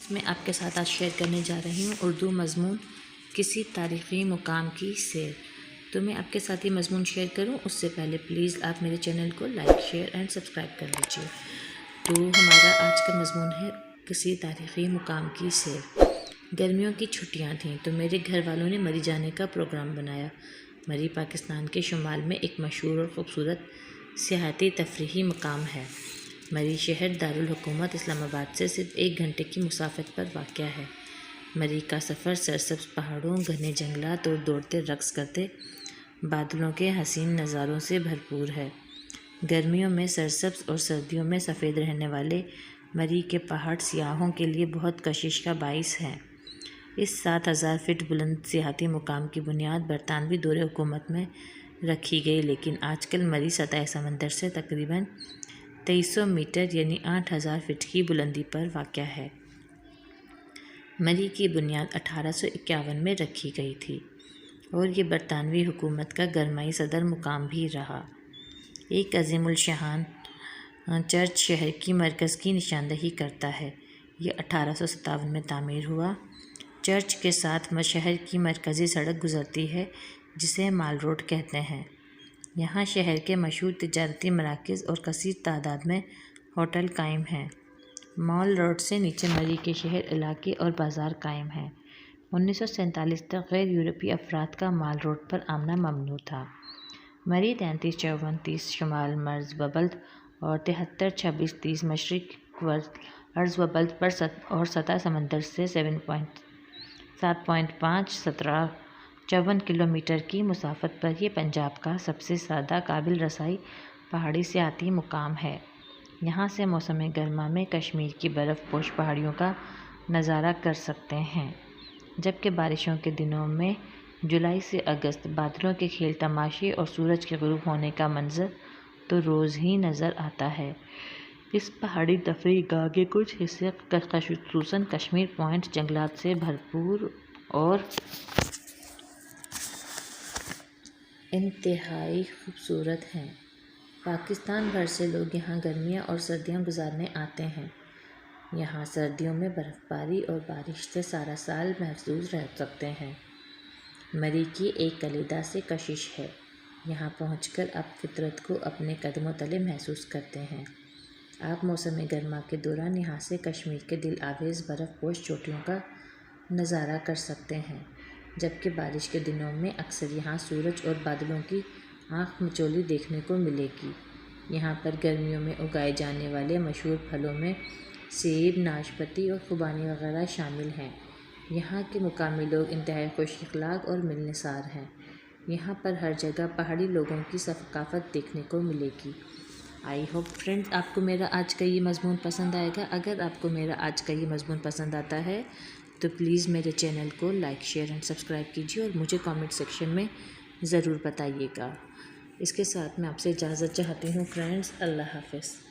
میں آپ کے ساتھ آج شیئر کرنے جا رہی ہوں اردو مضمون کسی تاریخی مقام کی سیر۔ تو میں آپ کے ساتھ یہ مضمون شیئر کروں اس سے پہلے پلیز آپ میرے چینل کو لائک شیئر اینڈ سبسکرائب کر لیجیے۔ تو ہمارا آج کا مضمون ہے کسی تاریخی مقام کی سیر۔ گرمیوں کی چھٹیاں تھیں تو میرے گھر والوں نے مری جانے کا پروگرام بنایا۔ مری پاکستان کے شمال میں ایک مشہور اور خوبصورت سیاحتی تفریحی مقام ہے۔ مری شہر دارالحکومت اسلام آباد سے صرف 1 گھنٹے کی مسافت پر واقع ہے۔ مری کا سفر سرسبز پہاڑوں، گھنے جنگلات اور دوڑتے رقص کرتے بادلوں کے حسین نظاروں سے بھرپور ہے۔ گرمیوں میں سرسبز اور سردیوں میں سفید رہنے والے مری کے پہاڑ سیاحوں کے لیے بہت کشش کا باعث ہیں۔ اس 7000 فٹ بلند سیاحتی مقام کی بنیاد برطانوی دور حکومت میں رکھی گئی، لیکن آج کل مری سطح سمندر سے تقریباً 2300 میٹر یعنی 8000 فٹ کی بلندی پر واقع ہے۔ مری کی بنیاد 1851 میں رکھی گئی تھی اور یہ برطانوی حکومت کا گرمائی صدر مقام بھی رہا۔ ایک عظیم الشان چرچ شہر کی مرکز کی نشاندہی کرتا ہے۔ یہ 1857 میں تعمیر ہوا۔ چرچ کے ساتھ شہر کی مرکزی سڑک گزرتی ہے جسے مال روڈ کہتے ہیں۔ یہاں شہر کے مشہور تجارتی مراکز اور کثیر تعداد میں ہوٹل قائم ہیں۔ مال روڈ سے نیچے مری کے شہر علاقے اور بازار قائم ہیں۔ 1947 تک غیر یورپی افراد کا مال روڈ پر آمنا ممنوع تھا۔ مری 335430 شمال مرز و بلد اور 732630 مشرق عرض و بلد پر اور سطح سمندر سے 7.5 کلومیٹر کی مسافت پر یہ پنجاب کا سب سے زیادہ قابل رسائی پہاڑی سیاحتی مقام ہے۔ یہاں سے موسم گرما میں کشمیر کی برف پوش پہاڑیوں کا نظارہ کر سکتے ہیں، جبکہ بارشوں کے دنوں میں جولائی سے اگست بادلوں کے کھیل تماشے اور سورج کے غروب ہونے کا منظر تو روز ہی نظر آتا ہے۔ اس پہاڑی تفریح گاہ کے کچھ حصے خصوصاً کشمیر پوائنٹ جنگلات سے بھرپور اور انتہائی خوبصورت ہیں۔ پاکستان بھر سے لوگ یہاں گرمیاں اور سردیاں گزارنے آتے ہیں۔ یہاں سردیوں میں برف باری اور بارش سے سارا سال محفوظ رہ سکتے ہیں۔ مری کی ایک کلیدہ سے کشش ہے۔ یہاں پہنچ کر آپ فطرت کو اپنے قدموں تلے محسوس کرتے ہیں۔ آپ موسم گرما کے دوران یہاں سے کشمیر کے دل آویز برف پوش چوٹیوں کا نظارہ کر سکتے ہیں، جبکہ بارش کے دنوں میں اکثر یہاں سورج اور بادلوں کی آنکھ مچولی دیکھنے کو ملے گی۔ یہاں پر گرمیوں میں اگائے جانے والے مشہور پھلوں میں سیب، ناشپاتی اور خوبانی وغیرہ شامل ہیں۔ یہاں کے مقامی لوگ انتہائی خوش اخلاق اور ملنسار ہیں۔ یہاں پر ہر جگہ پہاڑی لوگوں کی ثقافت دیکھنے کو ملے گی۔ آئی ہوپ فرینڈز آپ کو میرا آج کا یہ مضمون پسند آئے گا۔ اگر آپ کو میرا آج کا یہ مضمون پسند آتا ہے تو پلیز میرے چینل کو لائک شیئر اینڈ سبسکرائب کیجیے اور مجھے کامنٹ سیکشن میں ضرور بتائیے گا۔ اس کے ساتھ میں آپ سے اجازت چاہتی ہوں فرینڈز، اللہ حافظ۔